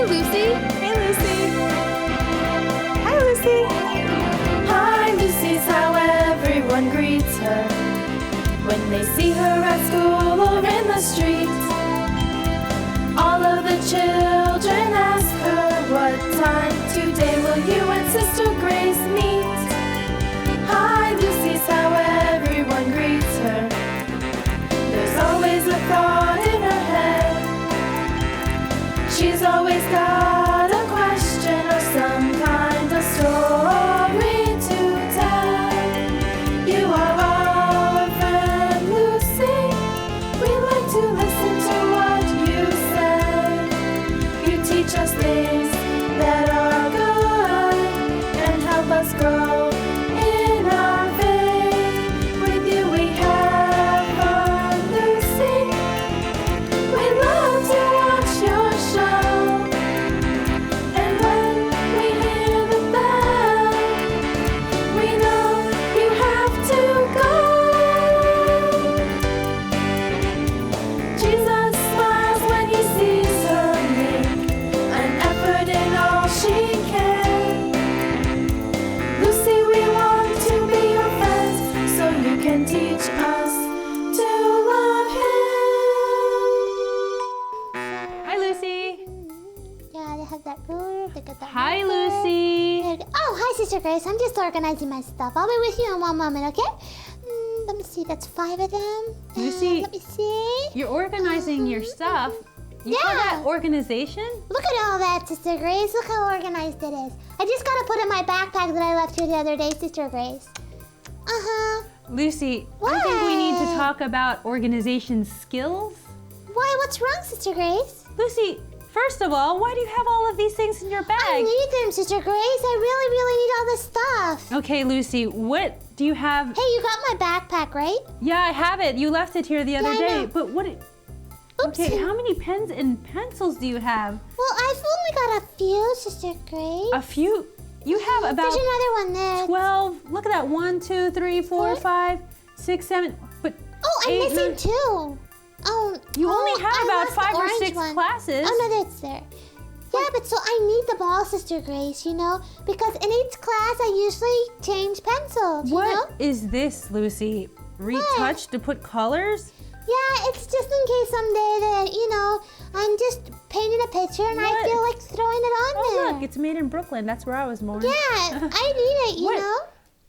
Hey, Lucy. Hey, Lucy. Hi, Lucy. Hi, Lucy's how everyone greets her when they see her at school or in the street. All of the children ask her, what time today will you and Sister Grace meet? Hi, Lucy's how everyone greets her. There's always a thought in her head. She's always got a question or some kind of story to tell. You are our friend Lucy. We like to listen to what you say. You teach us things that are good and help us grow in our faith. With you we have fun, Lucy. We love to watch your show. And when we hear the bell, we know you have to go. Jesus smiles when he sees her make an effort in all she can. Lucy, we want to be your friends so you can teach us to love him. Hi, Lucy. Yeah, they have that ruler. They got that Hi, marker. Lucy. Oh, hi, Sister Grace. I'm just organizing my stuff. I'll be with you in one moment, okay? Let me see. That's 5 of them. Lucy. Let me see. You're organizing your stuff. You call Yeah. that organization? Look at all that, Sister Grace. Look how organized it is. I just got to put in my backpack that I left here the other day, Sister Grace. Uh-huh. Lucy, I think we need to What? talk about organization skills. Why? What's wrong, Sister Grace? Lucy, first of all, why do you have all of these things in your I bag? need them, Sister Grace. I really, really need all this stuff. Okay, Lucy, what do you have? Hey, you got my backpack, right? Yeah, I have it. You left it here the other I day. know. But what? Oops. Okay, how many pens and pencils do you have? Well, I've only got a few, Sister Grace. A few. You have about There's another one there. 12. Look at that. 1, 2, 3, 4, What? 5, 6, 7. But Oh, I'm 8, missing 9. 2. Oh, You only oh, have I about lost the 5 or orange 6 one. classes. Oh, no, that's there. Yeah, but so I need them all, Sister Grace, you know? Because in each class, I usually change pencils, you know? What is this, Lucy? Retouch to put colors? Yeah, it's just in case someday that, you know, I'm just painting a picture and I What? feel like throwing it on Oh, there. look, it's made in Brooklyn. That's where I was born. Yeah, I need it, you What? know?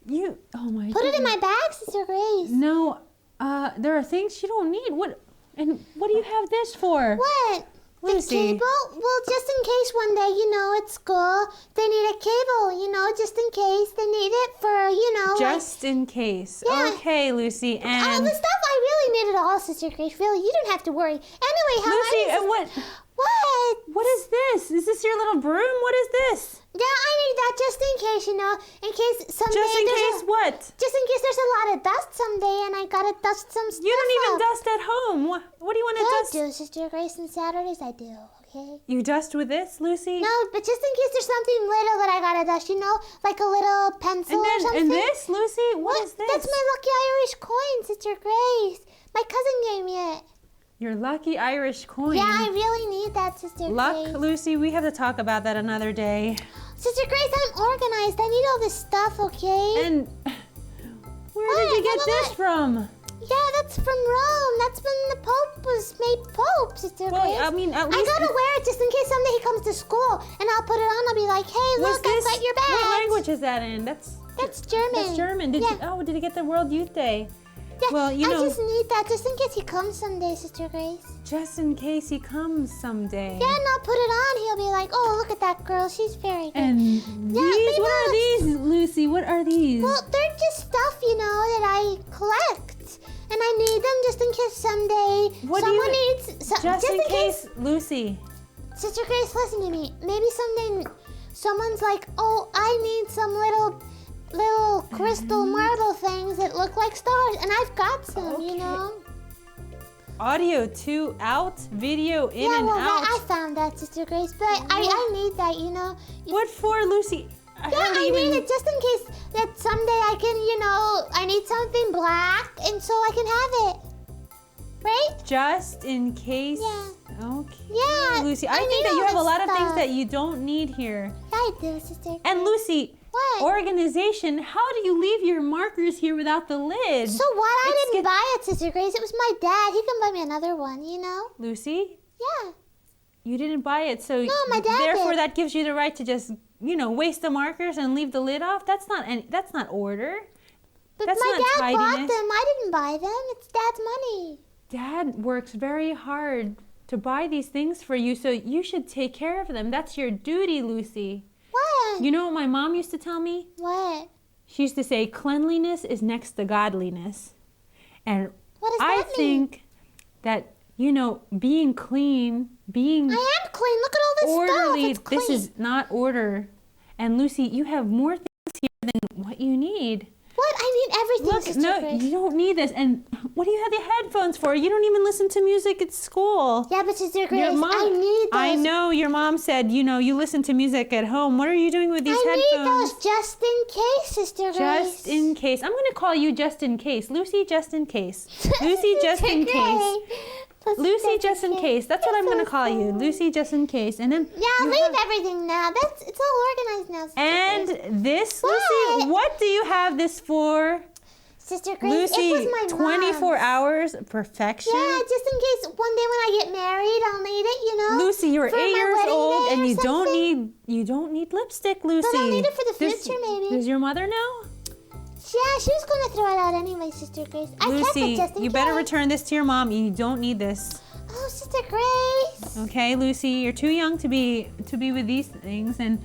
You, oh my Put it in goodness. my bag, Sister Grace. No, there are things you don't need. What do you have this for? What? The Lucy. cable? Well, just in case one day, you know, at school, they need a cable, you know, just in case they need it for, you know, Just in case. Yeah. Okay, Lucy. all And the stuff I really need it all, Sister Grace. Really, you don't have to worry. Anyway, how Lucy, are you? and what? What? What is this? Is this your little broom? What is this? Yeah, I need that just in case, you know, in case someday Just in there's case what? just in case there's a lot of dust someday and I gotta dust some stuff. You don't even up. dust at home. What do you want to I dust? do, Sister Grace, and Saturdays I do, okay? You dust with this, Lucy? No, but just in case there's something little that I gotta dust, you know, like a little pencil or And something. this, Lucy? What is this? That's my lucky Irish coin, Sister Grace. My cousin gave me it. Your lucky Irish coin. Yeah, I really need that, Sister Luck, Grace. Lucy, we have to talk about that another day. Sister Grace, I'm organized. I need all this stuff, okay? And where did you get this from? Yeah, that's from Rome. That's when the Pope was made Pope, Sister Well, Grace. I mean, at I least gotta wear it just in case someday he comes to school and I'll put it on. I'll be like, hey, was look, this, I got your bag. what language is that in? That's German. That's German. Did you get the World Youth Day? Yeah, Well, you I know, just need that just in case he comes someday, Sister Grace. just in case he comes someday. Yeah, and I'll put it on. He'll be like, oh, look at that girl. She's very good. And these, maybe what are I'll- these, Lucy? What are these? Well, they're just stuff, you know, that I collect. And I need them just in case someday What do you- someone needs... just in case, Lucy. Sister Grace, listen to me. Maybe someday someone's like, oh, I need some little crystal marble things that look like stars. And I've got some, you Okay. know. Audio 2 out, video in Yeah, and well, out. I found that, Sister Grace. But I need that, you know. What for, Lucy? Yeah, I need it just in case that someday I can, you know, I need something black, and so I can have it. right? Just in case. Yeah. Okay. Yeah, Lucy, I I think need that you all have a this lot of things stuff. that you don't need here. Yeah, I do, Sister Grace. And Lucy, What? organization, how do you leave your markers here without the lid? So what? I It's didn't get- buy it, Sister Grace. It was my dad. He can buy me another one, you know? Lucy, Yeah. you didn't buy it, so No, my dad therefore did. that gives you the right to just, waste the markers and leave the lid off. That's not order. But That's my not dad bought tidiness. them. I didn't buy them. It's Dad's money. Dad works very hard to buy these things for you, so you should take care of them. That's your duty, Lucy. What? You know what my mom used to tell me? What? She used to say cleanliness is next to godliness. And What does I that mean? think that, being clean, being I am clean. Look at all this orderly, stuff. It's clean. this is not order. And Lucy, you have more things here than what you need. What? I need everything, Look, Sister no, Grace. you don't need this. And what do you have the headphones for? You don't even listen to music at school. Yeah, but Sister Grace, Your mom, I need those. I know your mom said, you listen to music at home. What are you doing with these I need headphones? those just in case, Sister Grace. Just in case. I'm going to call you just in case. Lucy, just in case. Lucy, just Sister in case. Grace. Lucy, just in case. That's what I'm going to call you. Lucy, just in case. And then Yeah, you leave have- everything now. It's all organized now, Sister Grace. And this, What? Lucy, what do you have this for? Sister Grace, Lucy, it was my 24 mom's. hours of perfection. Yeah, just in case one day when I get married, I'll need it, you know? Lucy, you're for 8 my years wedding old day and or you don't need lipstick, Lucy. I'll need it for the Does- future, maybe. Does your mother know? Yeah, she was going to throw it out anyway, Sister Grace. I kept Lucy, it just in you case. better return this to your mom. You don't need this. Oh, Sister Grace. Okay, Lucy, you're too young to be with these things. And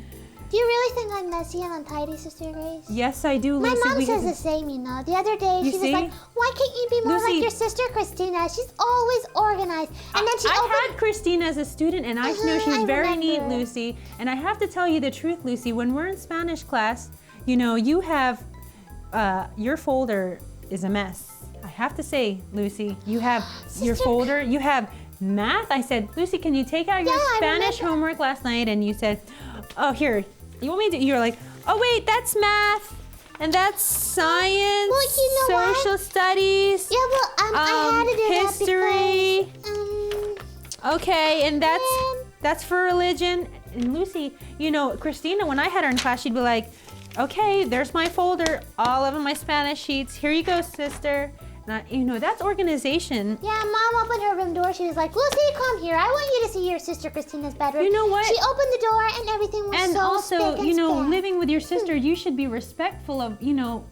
Do you really think I'm messy and untidy, Sister Grace? yes, I do, My Lucy. mom We says have- the same, you know. The other day, You she see? was like, why can't you be more Lucy- like your sister, Christina? She's always organized. And then she I opened... had Christina as a student, and I know she's I very neat, remember. Lucy. And I have to tell you the truth, Lucy. When we're in Spanish class, you have your folder is a mess. I have to say, Lucy, you have your Sister- folder. You have math. I said, Lucy, can you take out your Yeah, I Spanish remember. homework last night? And you said, oh, here. You want me to? You're like, oh wait, that's math, and that's science, Well, you know what? social studies. Yeah, well, I had to do history. that because... Okay, and Man. that's for religion. And Lucy, Christina, when I had her in class, she'd be like, okay, there's my folder, all of my Spanish sheets. Here you go, sister. And that's organization. Yeah, Mom opened her room door. She was like, Lucy, come here. I want you to see your sister Christina's bedroom. You know what? She opened the door and everything was And so also, spick and span. living with your sister, you should be respectful of,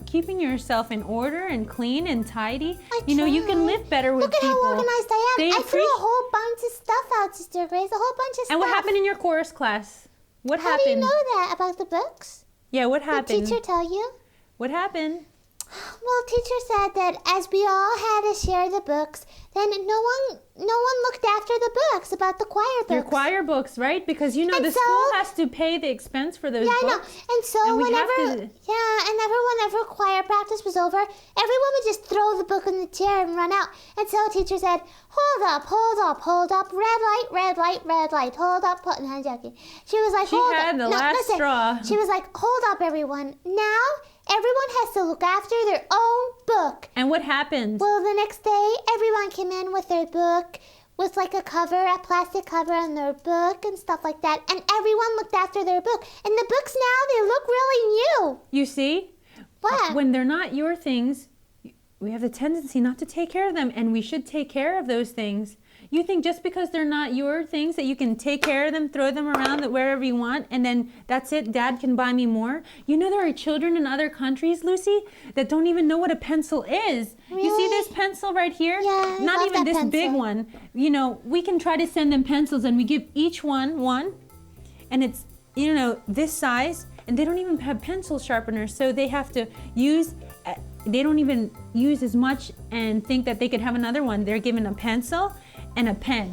keeping yourself in order and clean and tidy. I You can tried. live better with Look at people. how organized I am. They I threw a appreci- whole bunch of stuff out, Sister Grace. A whole bunch of stuff. And what happened in your chorus class? What How happened? do you know that about the books? Yeah, what Did happened? teacher tell you? What happened? Well, teacher said that as we all had to share the books, then no one looked after the books about the choir books. Your choir books, right? Because the And so- school has to pay the expense for those Yeah, I know. books. And so And we have whenever choir practice was over, everyone would just throw the book in the chair and run out. And so teacher said, hold up, red light, red light, red light, hold up, no, I'm joking. She was like, She hold had up. the No, last listen. straw. She was like, hold up, everyone. Now, everyone has to look after their own book. And what happened? Well, the next day, everyone came in with their book, with like a plastic cover on their book and stuff like that. And everyone looked after their book. And the books now, they look really new. You see? What? When they're not your things, we have the tendency not to take care of them, and we should take care of those things. You think just because they're not your things that you can take care of them, throw them around wherever you want, and then that's it, Dad can buy me more? There are children in other countries, Lucy, that don't even know what a pencil is. You see Really? this pencil right here? Yeah, I Not love even that this big pencil. one. We can try to send them pencils, and we give each one, and it's, this size, and they don't even have pencil sharpeners, so they have to use, they don't even use as much and think that they could have another one. They're given a pencil and a pen.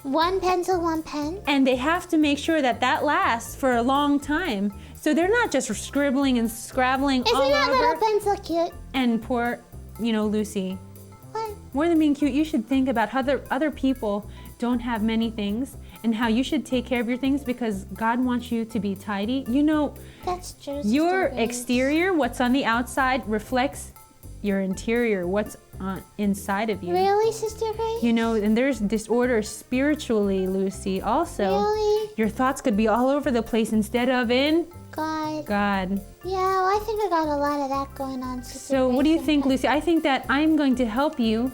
One pencil, one pen. And they have to make sure that lasts for a long time. So they're not just scribbling and scrabbling Isn't all that over. little pencil cute? And poor, Lucy, What? more than being cute, you should think about how other people don't have many things and how you should take care of your things because God wants you to be tidy. That's true. Your Sister Grace. exterior, what's on the outside, reflects your interior, what's inside of you. Really, Sister Grace? You know, and there's disorder spiritually, Lucy, also. Really? Your thoughts could be all over the place instead of in God. God. Yeah, well, I think I got a lot of that going on, Sister So what do you Grace, think, and- Lucy? I think that I'm going to help you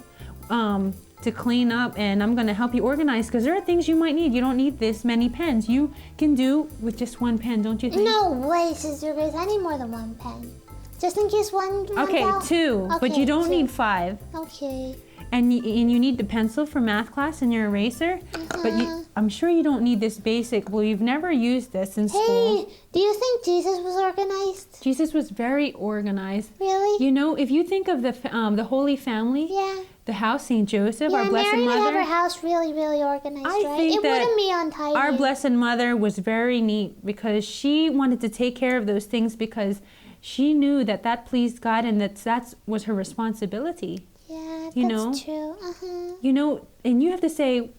to clean up, and I'm going to help you organize, because there are things you might need. You don't need this many pens. You can do with just one pen, don't you think? No way, Sister Grace. I need more than one pen. Just in case one runs Okay, out. 2, but Okay, you don't 2. need 5. Okay. And you need the pencil for math class and your eraser, but I'm sure you don't need this basic. Well, you've never used this in school. Hey, do you think Jesus was organized? Jesus was very organized. Really? You know, if you think of the Holy Family, Yeah. the house Saint Joseph, our Yeah, Blessed Mary would have her Mother. house really, really organized, I right? think It that wouldn't be untidy. Our Blessed Mother was very neat because she wanted to take care of those things because she knew that that pleased God and that was her responsibility. Yeah, you that's know? true. Uh-huh. You know, and you have to say,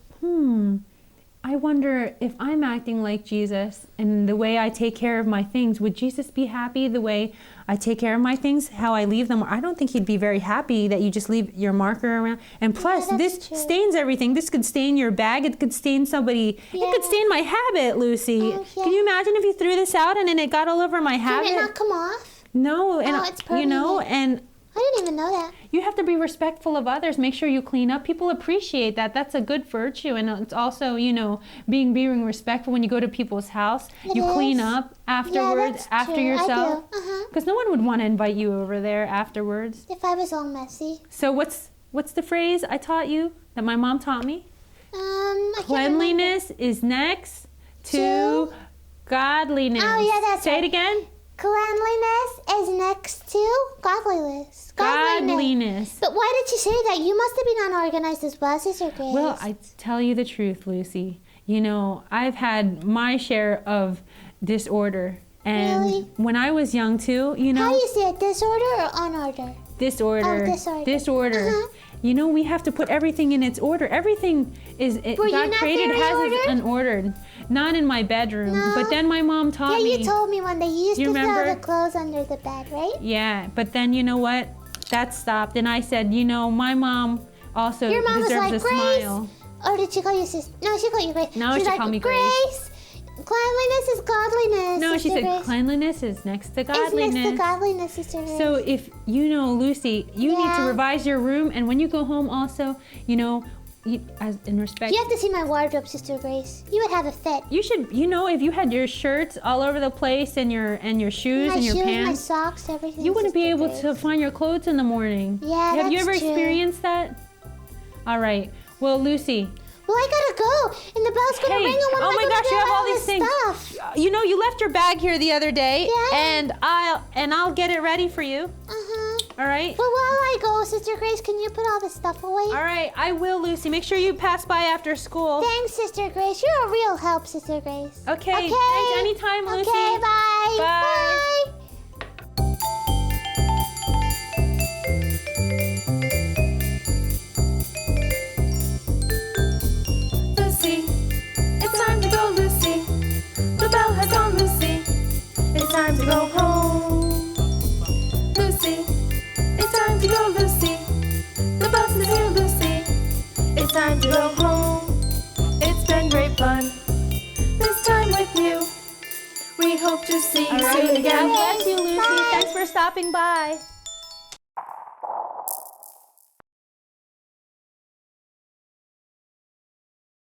I wonder if I'm acting like Jesus and the way I take care of my things, would Jesus be happy the way I take care of my things, how I leave them? I don't think he'd be very happy that you just leave your marker around. And plus, that's this true. stains everything. This could stain your bag. It could stain somebody. It Yeah. could stain my habit, Lucy. Oh, yeah. Can you imagine if you threw this out and then it got all over my Can habit? it not come off? No, and Oh, it's you know, permanent. and I didn't even know that. you have to be respectful of others. Make sure you clean up. People appreciate that. That's a good virtue. And it's also, you know, being respectful when you go to people's house. It You clean is. up afterwards, that's after true. yourself. I do. Uh-huh. Because no one would want to invite you over there afterwards. If I was all messy. So what's the phrase I taught you that my mom taught me? I can't Cleanliness is next to To- godliness. Oh, yeah, that's Say right. it again. Cleanliness is next to godliness. Godliness. But why did you say that? You must have been unorganized as well, Sister Grace. Well, I tell you the truth, Lucy. You know, I've had my share of disorder. And Really? when I was young too, you How know, do you say it? Disorder or unorder? disorder. Oh, disorder. Disorder. Uh-huh. You know, we have to put everything in its order. Everything Were you God not created very has ordered? its unordered. Not in my bedroom. No. But then my mom Yeah, taught me. you told me one day. You used You to throw remember? the clothes under the bed, right? Yeah, but then you know what? That stopped. And I said, you know, my mom also Your mom was deserves like, a Grace. smile. Or did she call you sis? No, she called you Grace. No, She's she like, called me Grace. Grace, cleanliness is godliness. No, she Sister said Grace. cleanliness is next to It's next to godliness. godliness, Sister Grace. So if you know, Lucy, you need to Yeah. revise your room, and when you go home, also, you know, as in respect, you have to see my wardrobe, Sister Grace. You would have a fit. you should, you know, if you had your shirts all over the place and your shoes My and your shoes, my pants, socks, everything. you wouldn't be Sister able Grace. to find your clothes in the morning. Yeah, Have you that's ever true. experienced that? All right. Well, Lucy, Well, I gotta go, and the bell's gonna Hey, ring. And when oh am I my gonna gosh, get you have all this these things. Stuff? you know, you left your bag here the other day, Yeah. and I'll get it ready for you. All right. But while I go, Sister Grace, can you put all this stuff away? All right, I will, Lucy. Make sure you pass by after school. Thanks, Sister Grace. You're a real help, Sister Grace. Okay. Okay. Thanks. Anytime, Lucy. Okay, bye. Bye. Bye. Lucy, it's time to go, Lucy. The bell has gone, Lucy. It's time to go home. Lucy, it's time to go, Lucy. The bus is here, Lucy. It's time to go home. It's been great fun this time with you. We hope to see you All right. soon again. God bless you, Lucy. Bye. Thanks for stopping by.